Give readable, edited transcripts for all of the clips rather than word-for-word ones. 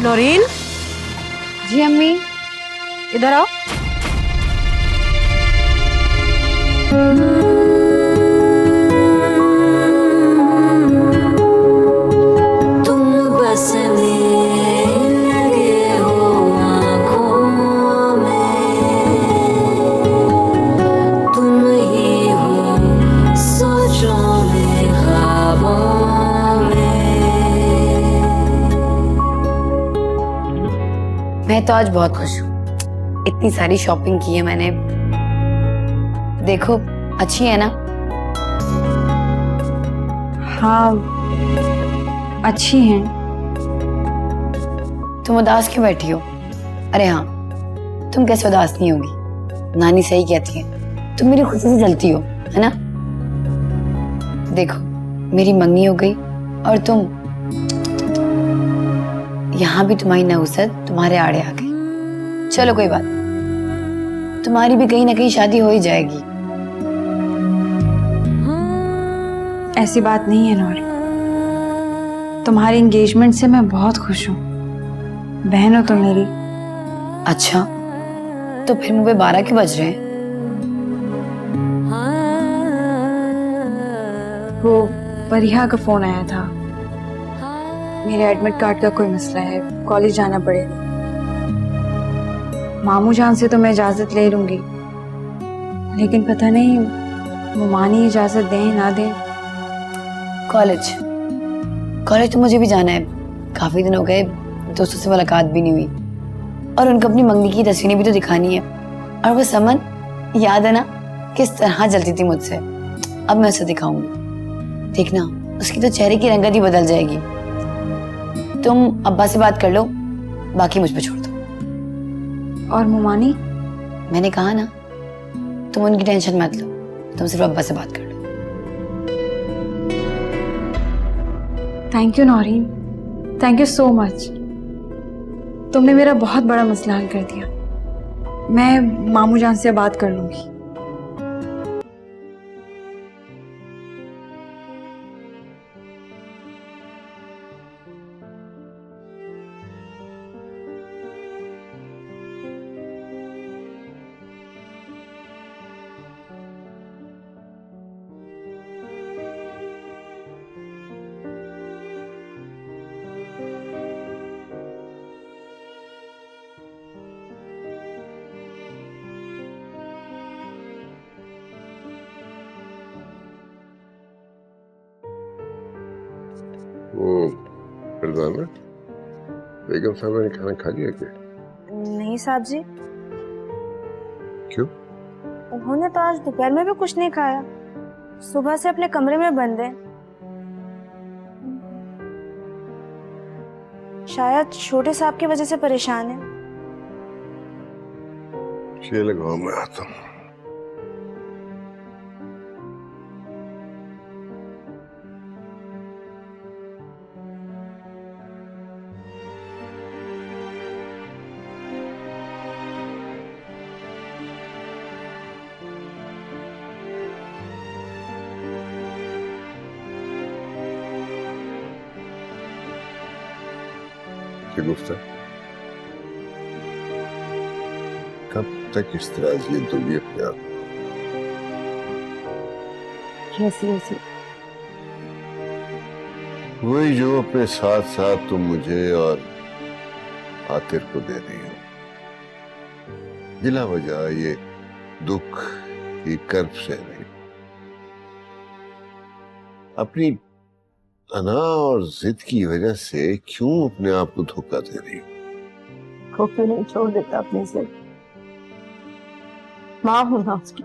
नौरीन, जी अम्मी। इधर आओ। तुम बसने लगे हो आँखों में, तुम ही हो सोचों में, ख्वाबों में। मैं तो आज बहुत खुश हूँ। इतनी सारी शॉपिंग की है मैंने। देखो अच्छी है ना? हाँ अच्छी हैं। तुम उदास क्यों बैठी हो? अरे हाँ, तुम कैसे उदास नहीं होगी? नानी सही कहती है, तुम मेरी खुशी से जलती हो, है ना? देखो मेरी मंगनी हो गई और तुम यहाँ भी तुम्हारी नहुसत तुम्हारे आड़े आ गई। चलो कोई बात, तुम्हारी भी कहीं ना कहीं शादी हो ही जाएगी। ऐसी बात नहीं है नौरी, तुम्हारी एंगेजमेंट से मैं बहुत खुश हूँ। बहन हो तुम मेरी। अच्छा, तो फिर मुझे 12 क्यों बज रहे हैं? वो परिहा का फोन आया था, मेरे एडमिट कार्ड का कोई मसला है, कॉलेज जाना पड़ेगा। मामू जान से तो मैं इजाजत ले लूंगी, लेकिन पता नहीं मुमानी इजाजत दें ना दें। कॉलेज कॉलेज तो मुझे भी जाना है। काफी दिन हो गए, दोस्तों से मुलाकात भी नहीं हुई, और उनको अपनी मंगनी की तस्वीरें भी तो दिखानी है। और वो समन, याद है ना किस तरह जलती थी मुझसे? अब मैं उसे दिखाऊंगी, देखना उसकी तो चेहरे की रंगत ही बदल जाएगी। तुम अब्बा से बात कर लो, बाकी मुझ पे छोड़ दो। और मुमानी? मैंने कहा ना, तुम उनकी टेंशन मत लो, तुम सिर्फ अब्बा से बात कर लो। Thank you Naureen, thank you so much. तुमने मेरा बहुत बड़ा मसला हल कर दिया। मैं मामू जान से बात कर लूंगी। वो फरजाना, बेगम साहबा ने खाना खा लिया क्या? नहीं साहब जी, क्यों? उन्होंने तो आज दोपहर में भी कुछ नहीं खाया। सुबह से अपने कमरे में बंद है। शायद छोटे साहब की वजह से परेशान है। ये लगाओ, मैं आता हूँ। गुफ्ता, कब तक इस तरह जिद होगी अपने आप? कैसी ऐसी? वही जो अपने साथ साथ तुम मुझे और आतिर को दे रही हो, बिला वजह ये दुख की कर्ब से नहीं। अपनी अना और जिद की वजह से क्यों अपने आप को धोखा दे रही हो? को क्यों नहीं छोड़ देता अपने से? माँ हूं ना उसकी,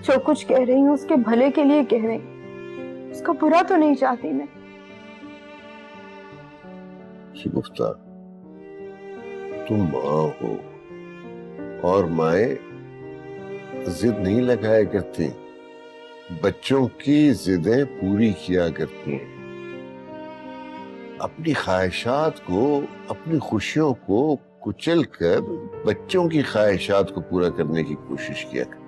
जो कुछ कह रही हूँ उसके भले के लिए कह रही हूँ, उसका बुरा तो नहीं चाहती मैं। शिगुफ्ता, तुम माँ हो और माएं जिद नहीं लगाया करती, बच्चों की जिदें पूरी किया करती हैं। अपनी ख्वाहिशात को, अपनी खुशियों को कुचल कर बच्चों की ख्वाहिशात को पूरा करने की कोशिश किया कर।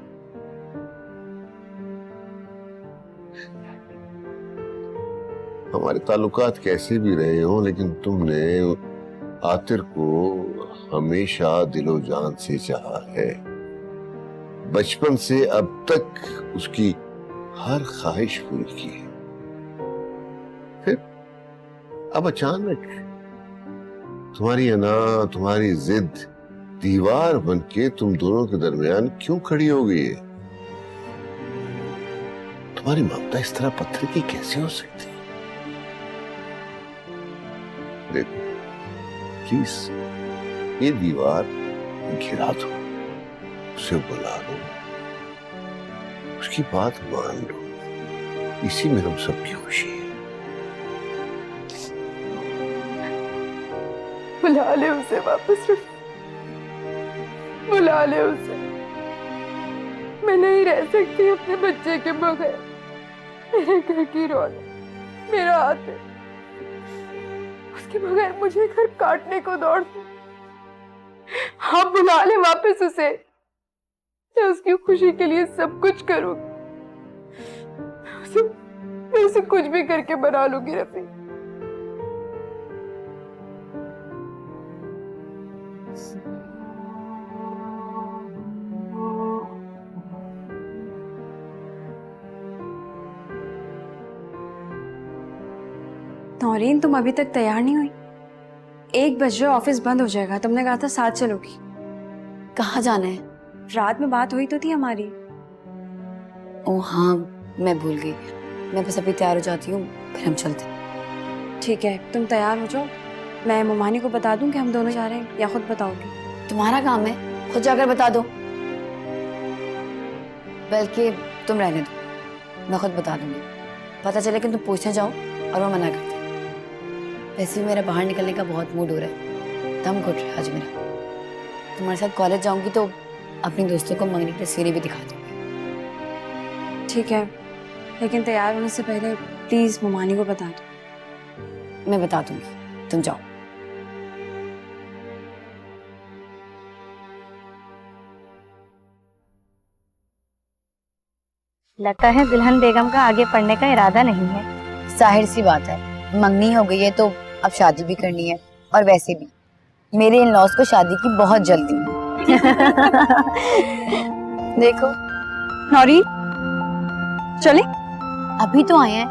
हमारे ताल्लुकात कैसे भी रहे हों, लेकिन तुमने आतिर को हमेशा दिलो जान से चाहा है। बचपन से अब तक उसकी हर ख्वाहिश पूरी की है। फिर अब अचानक तुम्हारी अना, तुम्हारी जिद दीवार बनके तुम दोनों के दरमियान क्यों खड़ी हो गई है? तुम्हारी ममता इस तरह पत्थर की कैसे हो सकती है? देखो प्लीज ये दीवार गिरा दो, उसे बुला लो, उसकी बात मान लो, इसी में हम सबकी खुशी है। बुला ले उसे वापस, बुला ले उसे। मैं नहीं रह सकती अपने बच्चे के बगैर। मेरे घर की रौनक, मेरा आतिर, उसके बगैर मुझे घर काटने को दौड़ता। हाँ, बुला ले वापस उसे। मैं उसकी खुशी के लिए सब कुछ करूंगी। मैं उसे कुछ भी करके बना लूंगी रफी। नौरीन, तुम अभी तक तैयार नहीं हुई? 1 बजे ऑफिस बंद हो जाएगा। तुमने कहा था साथ चलोगी। कहाँ जाना है? रात में बात हुई तो थी हमारी। ओ हाँ, मैं भूल गई। मैं बस अभी तैयार हो जाती हूँ, फिर हम चलते हैं। ठीक है, तुम तैयार हो जाओ। मैं मोमानी को बता दूं कि हम दोनों जा रहे हैं, या खुद बताओगी? तुम्हारा काम है, खुद जाकर बता दो। बल्कि तुम रहने दो, मैं खुद बता दूंगी। पता चले कि तुम पूछने जाओ और वो मना करते। वैसे भी मेरा बाहर निकलने का बहुत मूड हो रहा है, दम घुट रहा है आज मेरा। तुम्हारे साथ कॉलेज जाऊंगी तो अपनी दोस्तों को मंगनी की तस्वीरें भी दिखा दूंगी। ठीक है, लेकिन तैयार होने से पहले प्लीज मोमानी को बता दो। मैं बता दूंगी, तुम जाओ। लगता है दुल्हन बेगम का आगे पढ़ने का इरादा नहीं है। जाहिर सी बात है, मंगनी हो गई है तो अब शादी भी करनी है। और वैसे भी मेरे इन लॉस को शादी की बहुत जल्दी है। देखो नौरीन, चले? अभी तो आए हैं,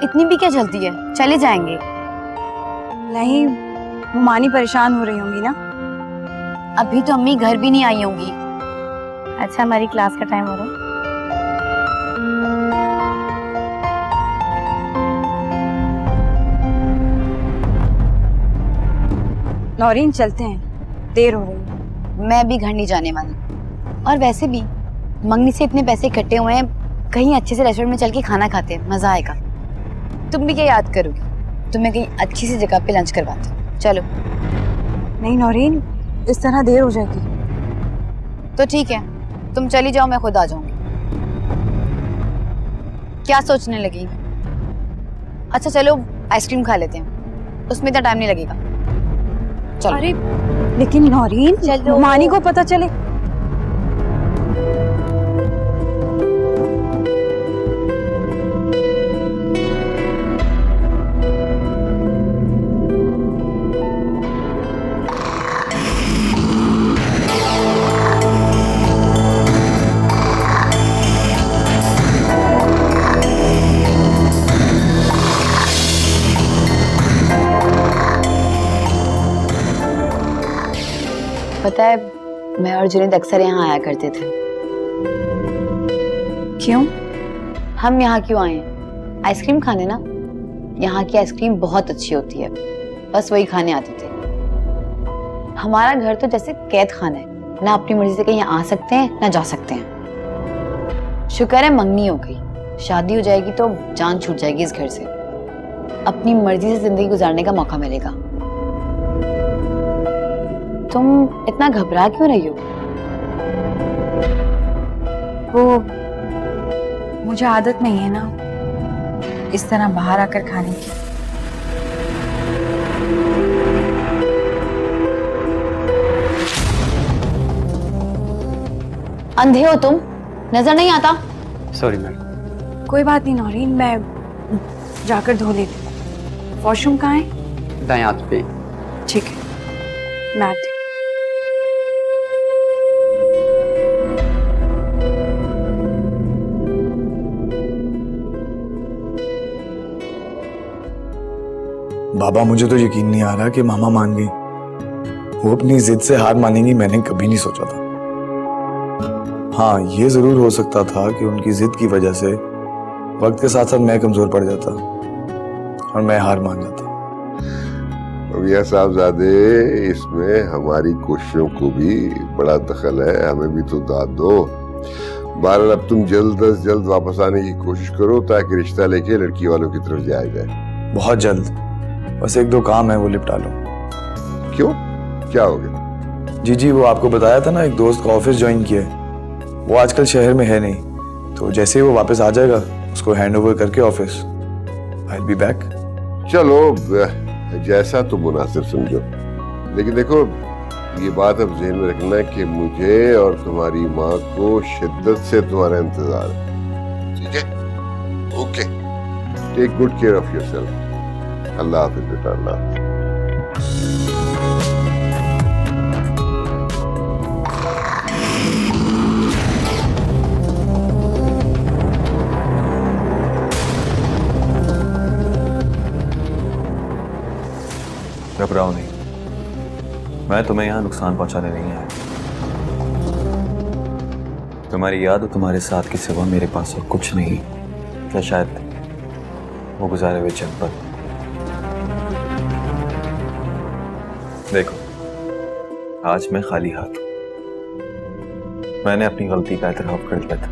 इतनी भी क्या जल्दी है? चले जाएंगे। नहीं, मोमानी परेशान हो रही होंगी ना। अभी तो अम्मी घर भी नहीं आई होंगी। अच्छा, हमारी क्लास का टाइम हो रहा है। नौरीन, चलते हैं, देर हो रही है। मैं भी घर नहीं जाने वाली। और वैसे भी मंगनी से इतने पैसे इकट्ठे हुए हैं, कहीं अच्छे से रेस्टोरेंट में चल के खाना खाते हैं, मजा आएगा। तुम भी क्या याद करोगी? तुम्हें कहीं अच्छी सी जगह पे लंच करवाते हैं। चलो। नहीं नौरीन, इस तरह देर हो जाएगी। तो ठीक है, तुम चली जाओ, मैं खुद आ जाऊंगी। क्या सोचने लगी? अच्छा चलो, आइसक्रीम खा लेते हैं, उसमें इतना टाइम नहीं लगेगा। चलो। अरे लेकिन नौरीन, मोमानी को पता चले। पता है, मैं और जुनैद अक्सर यहाँ आया करते थे। क्यों? हम यहाँ क्यों आए हैं? आइसक्रीम खाने ना। यहाँ की आइसक्रीम बहुत अच्छी होती है, बस वही खाने आते थे। हमारा घर तो जैसे कैद खाना है, ना अपनी मर्जी से कहीं आ सकते हैं ना जा सकते हैं। शुक्र है मंगनी हो गई, शादी हो जाएगी तो जान छूट जाएगी इस घर से। अपनी मर्जी से जिंदगी गुजारने का मौका मिलेगा। तुम इतना घबरा क्यों रही हो? वो मुझे आदत नहीं है ना इस तरह बाहर आकर खाने की। अंधे हो तुम? नजर नहीं आता? Sorry madam. कोई बात नहीं नौरीन, मैं जाकर धो लेती हूँ। वॉशरूम कहाँ है? दाएं हाथ पे। ठीक है। मैं आती हूँ। बाबा, मुझे तो यकीन नहीं आ रहा कि मामा मान गई। वो अपनी जिद से हार मानेंगी, मैंने कभी नहीं सोचा था। हाँ, ये जरूर हो सकता था कि उनकी जिद की वजह से वक्त के साथ साथ मैं कमजोर पड़ जाता और मैं हार मान जाता। भैया साहबजादे, इसमें हमारी कोशिशों को भी बड़ा दखल है, हमें भी तो दाद दो। बहरहाल अब तुम जल्द अज जल्द वापस आने की कोशिश करो ताकि रिश्ता लेके लड़की वालों की तरफ जाया जाए। बहुत जल्द, बस एक दो काम है वो निपटा लो। क्यों, क्या हो गया? जी, वो आपको बताया था ना, एक दोस्त का ऑफिस ज्वाइन किया है। वो आजकल शहर में है नहीं, तो जैसे ही वो वापस आ जाएगा उसको हैंड ओवर करके office I will be back. चलो, जैसा तो मुनासिब समझो, लेकिन देखो ये बात अब ज़हन में रखना कि मुझे और तुम्हारी माँ को शिद्दत से तुम्हारा इंतजार है, ठीक है? Okay, take good care of yourself. Allah हाफिज बेटा, अल्लाह हाफिज। घबराओ नहीं, मैं तुम्हें यहाँ नुकसान पहुंचाने नहीं आया। तुम्हारी याद और तुम्हारे साथ के सिवा मेरे पास और कुछ नहीं, या शायद वो गुजारे हुए चंपल। देखो, आज मैं खाली हाथ हूं। मैंने अपनी गलती का एतराफ कर लिया था।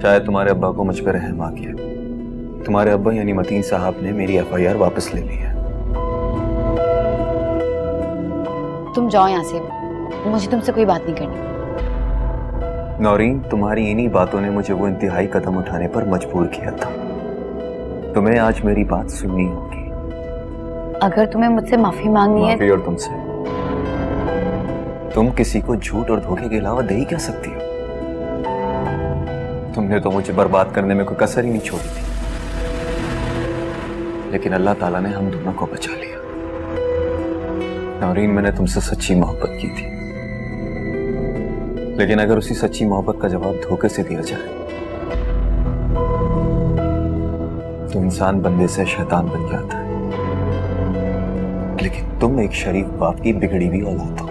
शायद तुम्हारे अब्बा को मुझ पर रहम आ गया। तुम्हारे अब्बा यानी मतीन साहब ने मेरी FIR वापस ले ली है। तुम जाओ यहाँ से, मुझे तुमसे कोई बात नहीं करनी। नौरीन, तुम्हारी इन्हीं बातों ने मुझे वो इंतहाई कदम उठाने पर मजबूर किया था। तुम्हें आज मेरी बात सुननी होगी। अगर तुम्हें मुझसे माफी मांगनी है, माफी और तुमसे? तुम किसी को झूठ और धोखे के अलावा दे ही क्या सकती हो? तुमने तो मुझे बर्बाद करने में कोई कसर ही नहीं छोड़ी थी, लेकिन अल्लाह ताला ने हम दोनों को बचा लिया। नौरीन, मैंने तुमसे सच्ची मोहब्बत की थी, लेकिन अगर उसी सच्ची मोहब्बत का जवाब धोखे से दिया जाए तो इंसान बंदे से शैतान बन जाता है। लेकिन तुम एक शरीफ बाप की बिगड़ी हुई औलाद हो,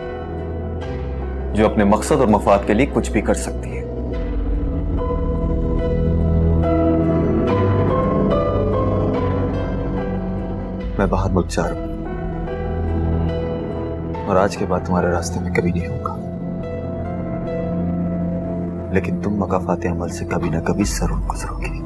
जो अपने मकसद और मफाद के लिए कुछ भी कर सकती है। मैं बाहर मुल्क जा रहा हूं और आज के बाद तुम्हारे रास्ते में कभी नहीं होगा, लेकिन तुम मकाफाते अमल से कभी ना कभी जरूर गुजरोगी।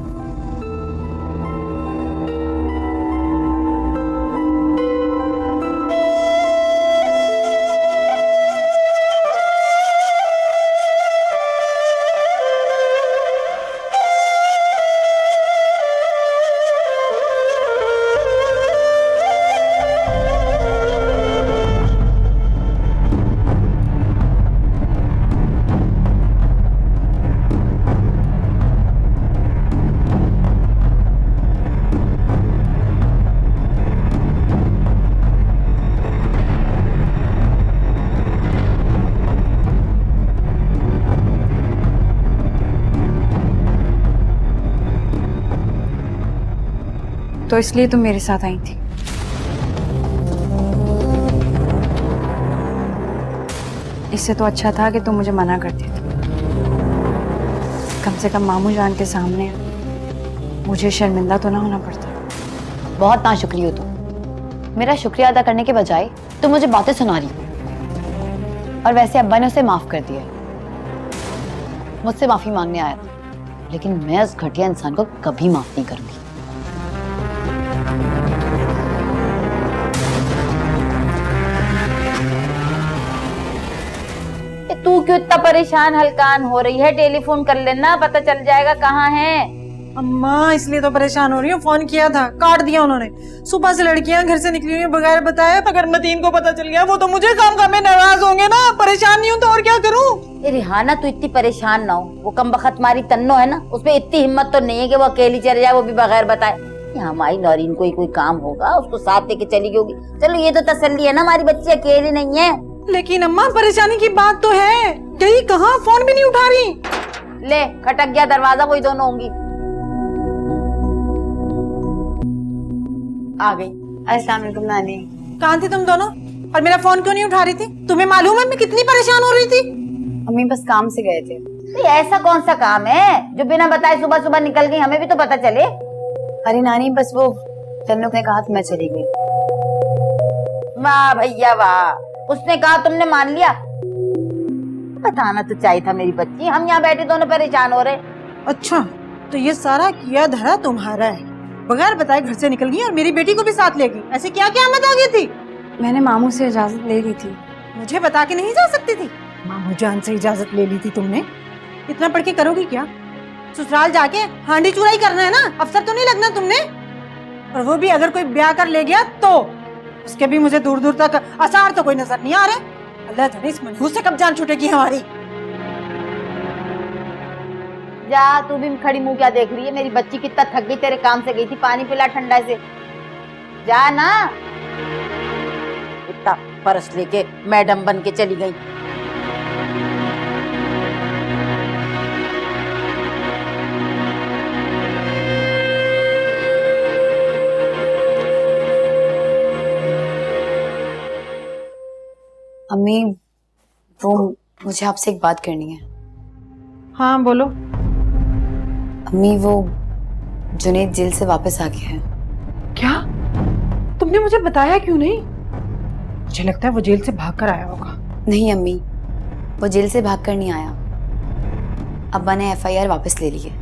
तो इसलिए तुम मेरे साथ आई थी। इससे तो अच्छा था कि तुम मुझे मना कर देती। कम से कम मामू जान के सामने मुझे शर्मिंदा तो ना होना पड़ता। बहुत नाशुक्री हो तुम। मेरा शुक्रिया अदा करने के बजाय तुम मुझे बातें सुना रही हो। और वैसे अब्बा ने उसे माफ कर दिया, मुझसे माफी मांगने आया था, लेकिन मैं उस घटिया इंसान को कभी माफ नहीं करूंगी। तू क्यों इतना परेशान हलकान हो रही है? टेलीफोन कर लेना, पता चल जाएगा कहाँ है। अम्मा, इसलिए तो परेशान हो रही हूँ। फोन किया था, काट दिया उन्होंने। सुबह से लड़कियां घर से निकली हुई बगैर बताए। अगर मतीन को पता चल गया वो तो मुझे काम में नाराज होंगे ना। परेशान नहीं हूँ तो और क्या करूँ? रिहाना, तू इतनी परेशान ना हो। वो कम बखत मारी तन्नो है ना, उसमें इतनी हिम्मत तो नहीं है कि वो अकेली चले जाए, वो भी बगैर बताए। कि हमारी नौरीन को ही कोई काम होगा, उसको साथ लेके चली गई होगी। चलो ये तो तसल्ली है ना, हमारी बच्ची अकेली नहीं है। लेकिन अम्मा परेशानी की बात तो है, गई कहाँ, फोन भी नहीं उठा रही। ले खटक गया दरवाजा, वही दोनों होंगी। आ गई। अस्सलाम वालेकुम नानी। कहाँ थी तुम दोनों, और मेरा फोन क्यों नहीं उठा रही थी? तुम्हें मालूम है मैं कितनी परेशान हो रही थी? अम्मी बस काम से गए थे। तो ऐसा कौन सा काम है जो बिना बताए सुबह सुबह निकल गई? हमें भी तो पता चले। अरे नानी बस वो तन्नू ने कहा तो मैं चली गई। वाह भैया वाह, उसने कहा तुमने मान लिया। बताना तो चाहिए था मेरी बच्ची, हम यहाँ बैठे दोनों परेशान हो रहे। अच्छा तो ये सारा किया धरा तुम्हारा है, बगैर बताए घर से निकल गई और मेरी बेटी को भी साथ ले गई। ऐसे क्या क्या मत आ गई थी? मैंने मामू से इजाजत ले ली थी। मुझे बता के नहीं जा सकती थी? मामू जान से इजाजत ले ली थी तुमने? इतना पढ़ के करोगी क्या? ससुराल जाके हांडी चुराई करना है ना, अफसर तो नहीं लगना तुमने। और वो भी अगर कोई ब्याह कर ले गया तो उसके भी मुझे दूर दूर तक आसार तो कोई नजर नहीं आ रहे। अल्लाह जाने इस मनहूस से कब जान छूटेगी हमारी। जा तू भी खड़ी मुंह क्या देख रही है? मेरी बच्ची कितना थक गई, तेरे काम से गई थी, पानी पिला ठंडा से। जा ना, इतना परस लेके मैडम बन के चली गई। अम्मी वो मुझे आपसे एक बात करनी है। हाँ बोलो। अम्मी वो जुनैद जेल से वापस आ गया है। क्या? तुमने मुझे बताया क्यों नहीं? मुझे लगता है वो जेल से भागकर आया होगा। नहीं अम्मी, वो जेल से भागकर नहीं आया। अब्बा ने FIR वापस ले ली है।